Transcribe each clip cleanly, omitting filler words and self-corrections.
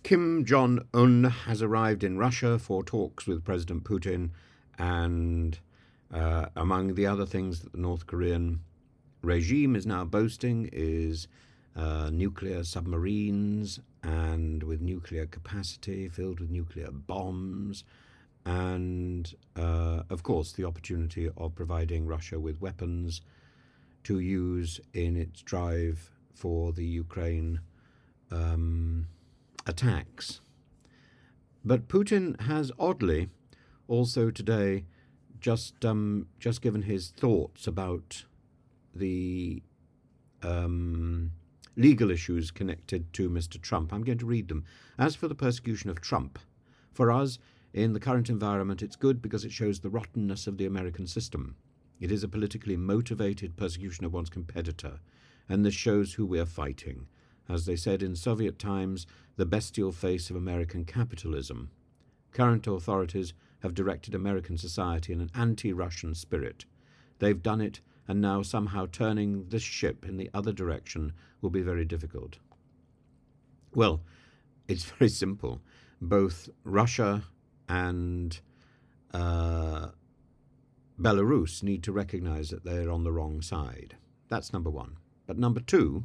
Kim Jon Un has arrived in Russia for talks with President Putin, and among the other things that the North Korean regime is now boasting is nuclear submarines and with nuclear capacity, filled with nuclear bombs, and of course the opportunity of providing Russia with weapons to use in its drive for the Ukraine attacks. But Putin has oddly also today just given his thoughts about the legal issues connected to Mr. Trump. I'm going to read them. As for the persecution of Trump, for us in the current environment, it's good because it shows the rottenness of the American system. It is a politically motivated persecution of one's competitor, and this shows who we are fighting. As they said in Soviet times, the bestial face of American capitalism. Current authorities have directed American society in an anti-Russian spirit. They've done it, and now somehow turning this ship in the other direction will be very difficult. Well, it's very simple. Both Russia and Belarus need to recognize that they're on the wrong side. That's number one. But number two,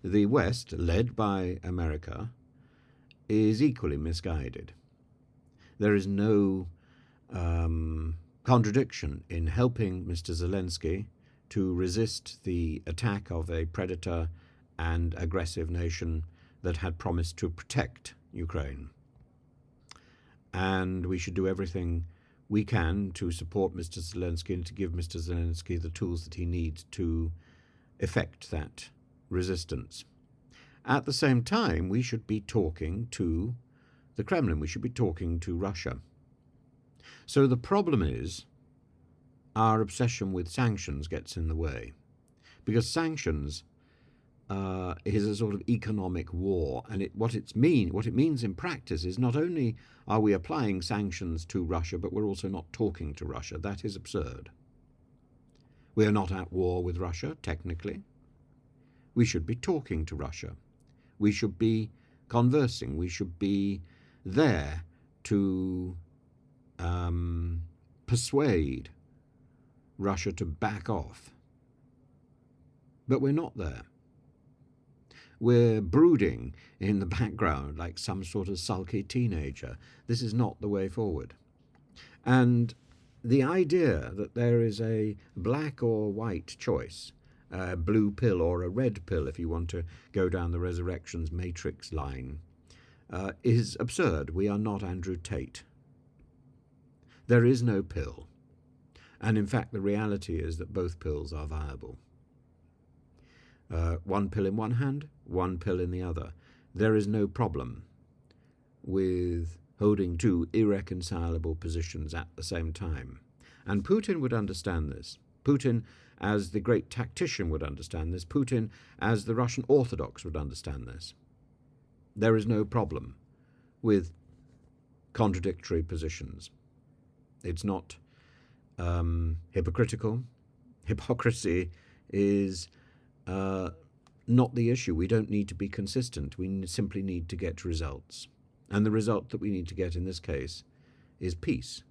the West, led by America, is equally misguided. There is no contradiction in helping Mr. Zelensky to resist the attack of a predator and aggressive nation that had promised to protect Ukraine. And we should do everything we can to support Mr. Zelensky and to give Mr. Zelensky the tools that he needs to effect that resistance. At the same time, we should be talking to the Kremlin. We should be talking to Russia. So the problem is our obsession with sanctions gets in the way, because sanctions is a sort of economic war, and what it means in practice is not only are we applying sanctions to Russia, but we're also not talking to Russia. That is absurd. We are not at war with Russia, technically. We should be talking to Russia. We should be conversing. We should be there to persuade Russia to back off. But we're not there. We're brooding in the background like some sort of sulky teenager. This is not the way forward. And the idea that there is a black or white choice, a blue pill or a red pill if you want to go down the resurrections matrix line, is absurd. We are not Andrew Tate. There is no pill. And in fact, the reality is that both pills are viable. One pill in one hand, one pill in the other. There is no problem with holding two irreconcilable positions at the same time. And Putin would understand this. Putin, as the great tactician, would understand this. Putin, as the Russian Orthodox, would understand this. There is no problem with contradictory positions. It's not hypocritical. Hypocrisy is not the issue. We don't need to be consistent. We simply need to get results. And the result that we need to get in this case is peace,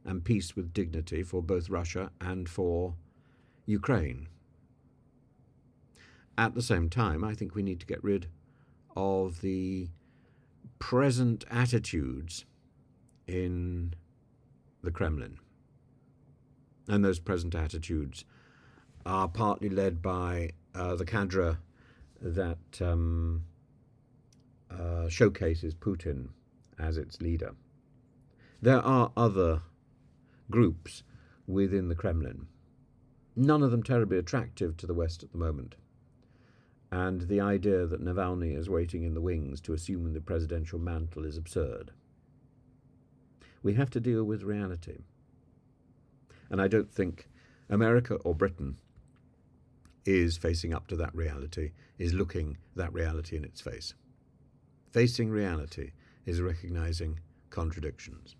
and peace with dignity for both Russia and for Ukraine. At the same time, I think we need to get rid of the present attitudes in the Kremlin. And those present attitudes are partly led by the cadre that showcases Putin as its leader. There are other groups within the Kremlin, none of them terribly attractive to the West at the moment. And the idea that Navalny is waiting in the wings to assume the presidential mantle is absurd. We have to deal with reality. And I don't think America or Britain is facing up to that reality, is looking that reality in its face. Facing reality is recognizing contradictions.